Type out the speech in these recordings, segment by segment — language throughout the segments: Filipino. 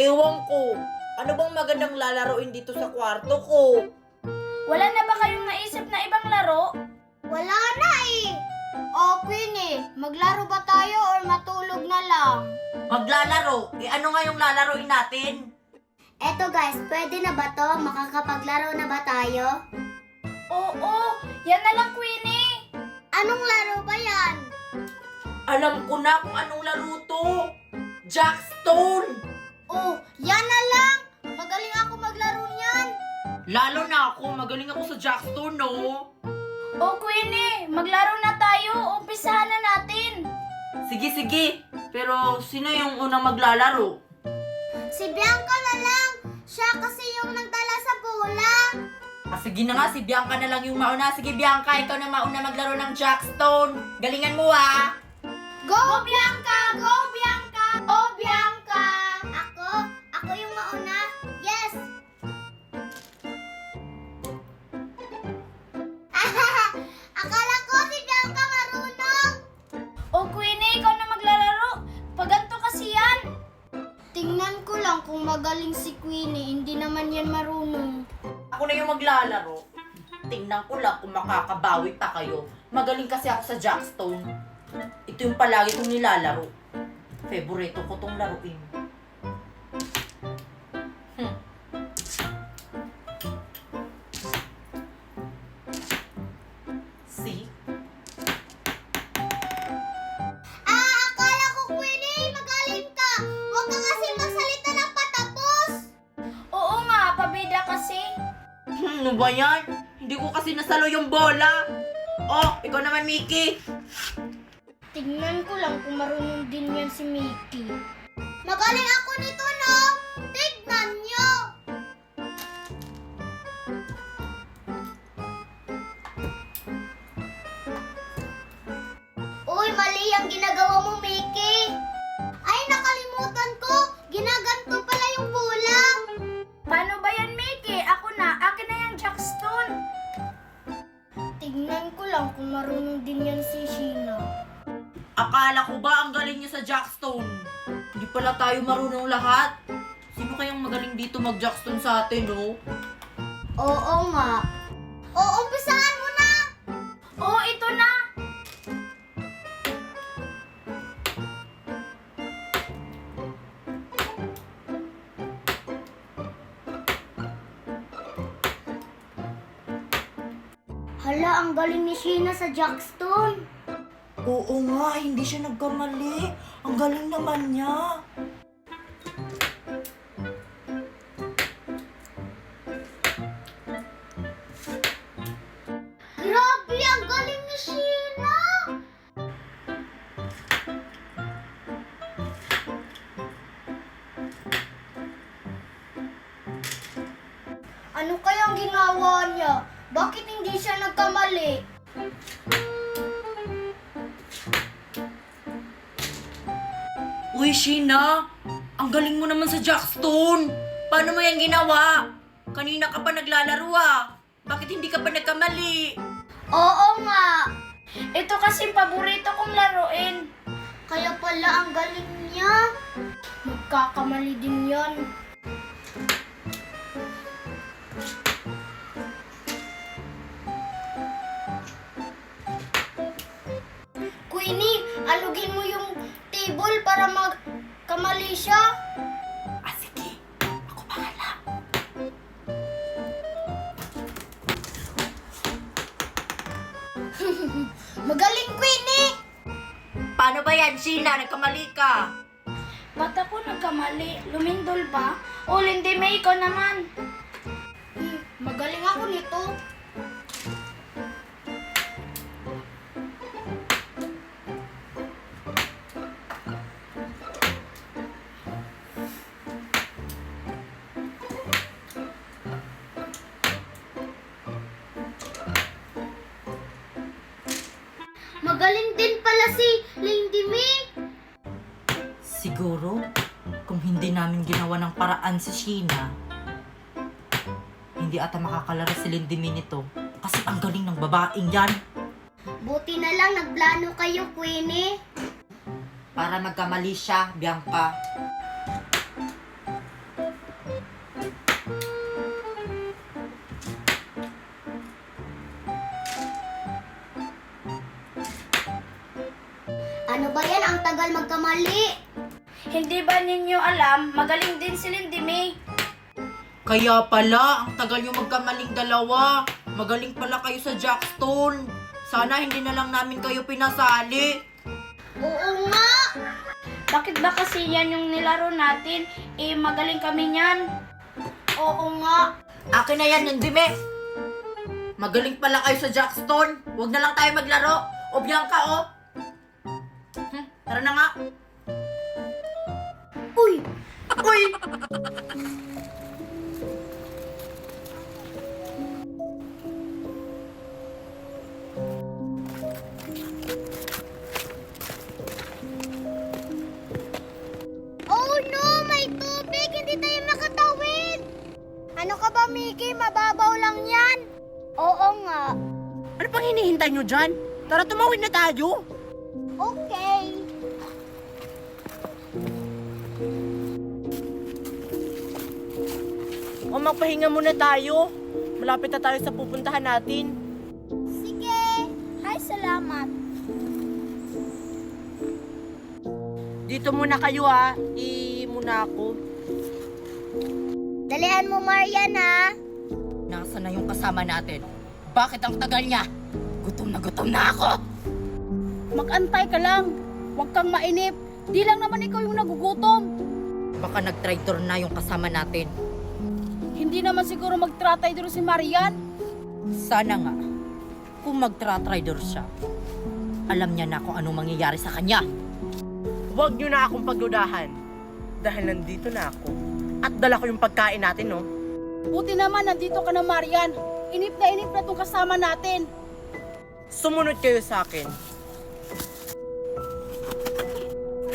Ewan ko. Ano bang magandang lalaroin dito sa kwarto ko? Wala na ba kayong naisip na ibang laro? Wala na eh. O Queenie, maglaro ba tayo or matulog na lang? Maglalaro? Ano nga yung lalaroin natin? Eto guys, pwede na ba to? Makakapaglaro na ba tayo? Oo, yan na lang, Queenie. Anong laro ba yan? Alam ko na kung anong laro to. Jackstone! Oh, yan na lang! Magaling ako maglaro niyan! Lalo na ako, magaling ako sa Jackstone, no? O Queenie, maglaro na tayo. Umpisahan na natin. Sige. Pero sino yung unang maglalaro? Si Bianca na lang! Siya kasi yung nagdala sa bola! Sige na nga, si Bianca na lang yung mauna. Sige Bianca, ikaw na mauna maglaro ng Jackstone. Galingan mo ah! Go Bianca! Go Bianca! Go Bianca! Ako yung mauna. Yes! Akala ko si Bianca marunong. O Queenie, ikaw na maglalaro. Paganto kasi yan. Tingnan ko lang kung magaling si Queenie. Hindi naman yan marunong. Ako na yung maglalaro. Tingnan ko lang kung makakabawi pa kayo. Magaling kasi ako sa Jackstone. Ito yung palagi kong nilalaro. Favorito ko tong laruin. See? Akala ko Queenie, magaling ka. Huwag ka kasi magsalita ng patapos. Oo nga, pabida kasi. Ano ba yan? Hindi ko kasi nasalo yung bola. Oh, ikaw naman, Mickey. Tingnan ko lang kung marunong din yan si Mickey. Magaling ako nito, no? Tignan nyo! Uy, mali ang ginagawa mo, Mickey. Ay, nakalimutan ko. Ginaganto pala yung bola. Paano ba yan, Mickey? Ako na. Akin na yung Jackstone. Tignan ko lang kung marunong din yan si Sheena. Akala ko ba ang galing niya sa Jackstone? Hindi pala tayo marunong lahat. Sino kayang magaling dito mag-Jackstone sa atin, no? Oo nga. O, umpisahan mo na! Oo, ito na. Hala, ang galing ni Sheena sa Jackstone. Oo nga, hindi siya nagkamali. Ang galing naman niya. Grabe, ang galing ni Sheena! Ano kayang ginawa niya? Bakit hindi siya nagkamali? Uy, Sheena! Ang galing mo naman sa Jackstone! Paano mo yan ginawa? Kanina ka pa naglalaro ah. Bakit hindi ka pa nagkamali? Oo nga. Ito kasi paborito kong laruin. Kaya pala ang galing niya. Magkakamali din yan. Queenie, alugin mo yung table para magkamali siya. Sige. Ako bahala. Magaling, Queenie! Paano ba yan, Sheena? Nagkamali ka. Ba't ako nagkamali? Lumindol ba? O, Lindy May, ikaw naman. Magaling ako nito. Magaling din pala si Lindy May. Siguro, kung hindi namin ginawa ng paraan si Sheena, hindi ata makakalaro si Lindy May nito. Kasi ang galing ng babaeng yan. Buti na lang nagplano kayo, Queenie. Para magkamali siya, Bianca. ba yan? Ang tagal magkamali. Hindi ba ninyo alam, magaling din si Lindy May. Kaya pala, ang tagal yung magkamaling dalawa. Magaling pala kayo sa Jackstone. Sana hindi na lang namin kayo pinasali. Oo nga. Bakit ba kasi yan yung nilaro natin? Magaling kami niyan. Oo nga. Akin na yan, Nandime. Magaling pala kayo sa Jackstone. Huwag na lang tayo maglaro. O Bianca, o. Tara na nga. Uy! Uy! Oh no! May tubig! Hindi tayo makatawid! Ano ka ba, Mickey? Mababaw lang yan. Oo nga. Ano pang hinihintay nyo dyan? Tara, tumawid na tayo. Okay. O magpahinga muna tayo. Malapit na tayo sa pupuntahan natin. Sige. Ay, salamat. Dito muna kayo ha. Muna ako. Dalian mo, Marian, ha? Nasaan na yung kasama natin? Bakit ang tagal niya? Gutom na ako. Mag-antay ka lang. Huwag kang mainip. Di lang naman ikaw yung nagugutom. Baka nag-traitor na yung kasama natin. Hindi naman siguro mag-tratay doon si Marian. Sana nga, kung mag-traitor siya, alam niya na kung anong mangyayari sa kanya. Huwag nyo na akong pagdudahan. Dahil nandito na ako. At dala ko yung pagkain natin, no? Buti naman nandito ka na, Marian. Inip na tong kasama natin. Sumunod kayo sa akin.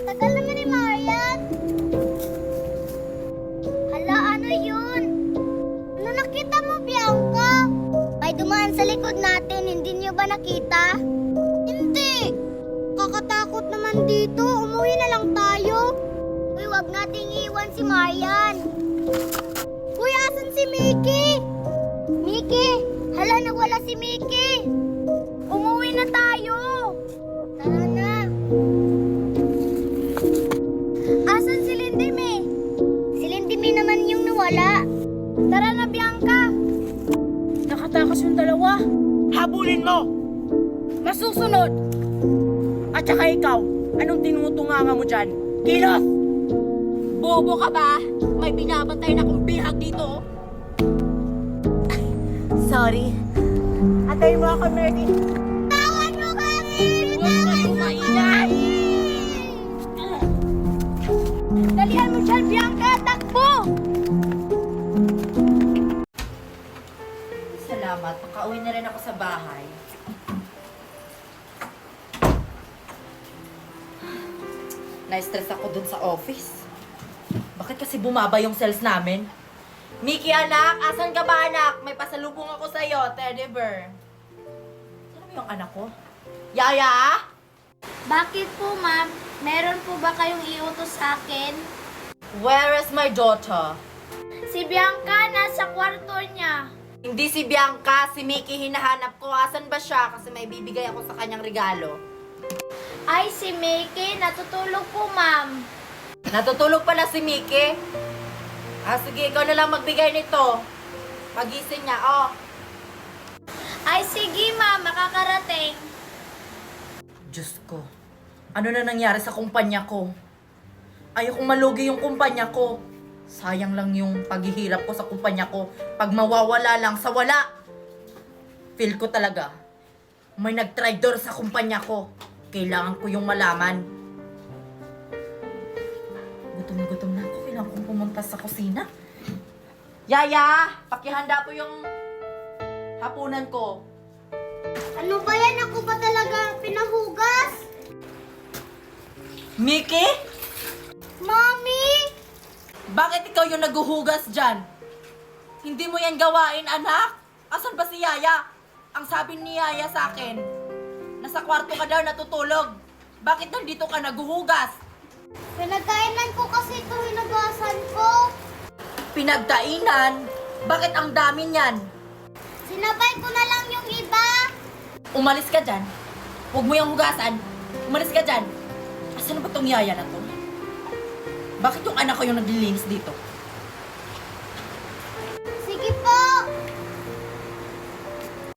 Tagal naman ni Marian. Hala, ano yun? Ano nakita mo, Bianca? May dumaan sa likod natin, hindi niyo ba nakita? Hindi. Kakatakot naman dito. Umuwi na lang tayo. Uy, wag nating iwan si Marian. Uy, asan si Mickey? Mickey! Hala, nawala si Mickey. Umuwi na tayo. Tara na. Asan si Lindy May? Si Lindy May naman yung nawala. Tara na, Bianca. Nakatakas yung dalawa. Habulin mo! Masusunod. At saka ikaw, anong tinutunganga mo dyan? Kilos! Bobo ka ba? May binabantay na kong bihag dito. Sorry. Antayin mo ako, Merdy. Tawan mo kami! Huwag kayong maingay! Dalihan mo dyan, Bianca! Takbo! Salamat, makauwi na rin ako sa bahay. Na-stress ako dun sa office. Bakit kasi bumaba yung sales namin? Mickey, anak! Asan ka ba, anak? May pasalubong ako sa'yo, teddy bear. Sino mo yung anak ko? Yaya? Bakit po, ma'am? Meron po ba kayong iutos sa akin? Where is my daughter? Si Bianca, nasa kwarto niya. Hindi si Bianca, si Mickey hinahanap ko. Asan ba siya? Kasi may bibigay ako sa kanyang regalo. Ay, si Mickey, natutulog po, ma'am. Natutulog pala si Mickey. Sige, ikaw na lang magbigay nito. Pagising niya, oh. Ay, sige, ma'am, makakarating. Diyos ko, ano na nangyari sa kumpanya ko? Ayokong malugi yung kumpanya ko. Sayang lang yung paghihirap ko sa kumpanya ko. Pag mawawala lang sa wala. Feel ko talaga, may nag-traitor sa kumpanya ko. Kailangan ko yung malaman. Gutom na ako. Kailangan kong pumunta sa kusina. Yaya, pakihanda po yung hapunan ko. Ano ba yan? Ako ba talaga pinahugas? Mickey? Mommy! Bakit ikaw yung naguhugas dyan? Hindi mo yan gawain, anak? Asan ba si Yaya? Ang sabi ni Yaya sa akin, nasa kwarto ka daw natutulog. Bakit nandito ka naguhugas? Pinagkainan ko kasi ito hinugasan ko. Pinagkainan? Bakit ang dami niyan? Sinabay ko na lang yung iba. Umalis ka dyan. Huwag mo yung hugasan. Umalis ka dyan. Asan na ba tong yaya na to? Bakit yung anak ko yung naglilinis dito?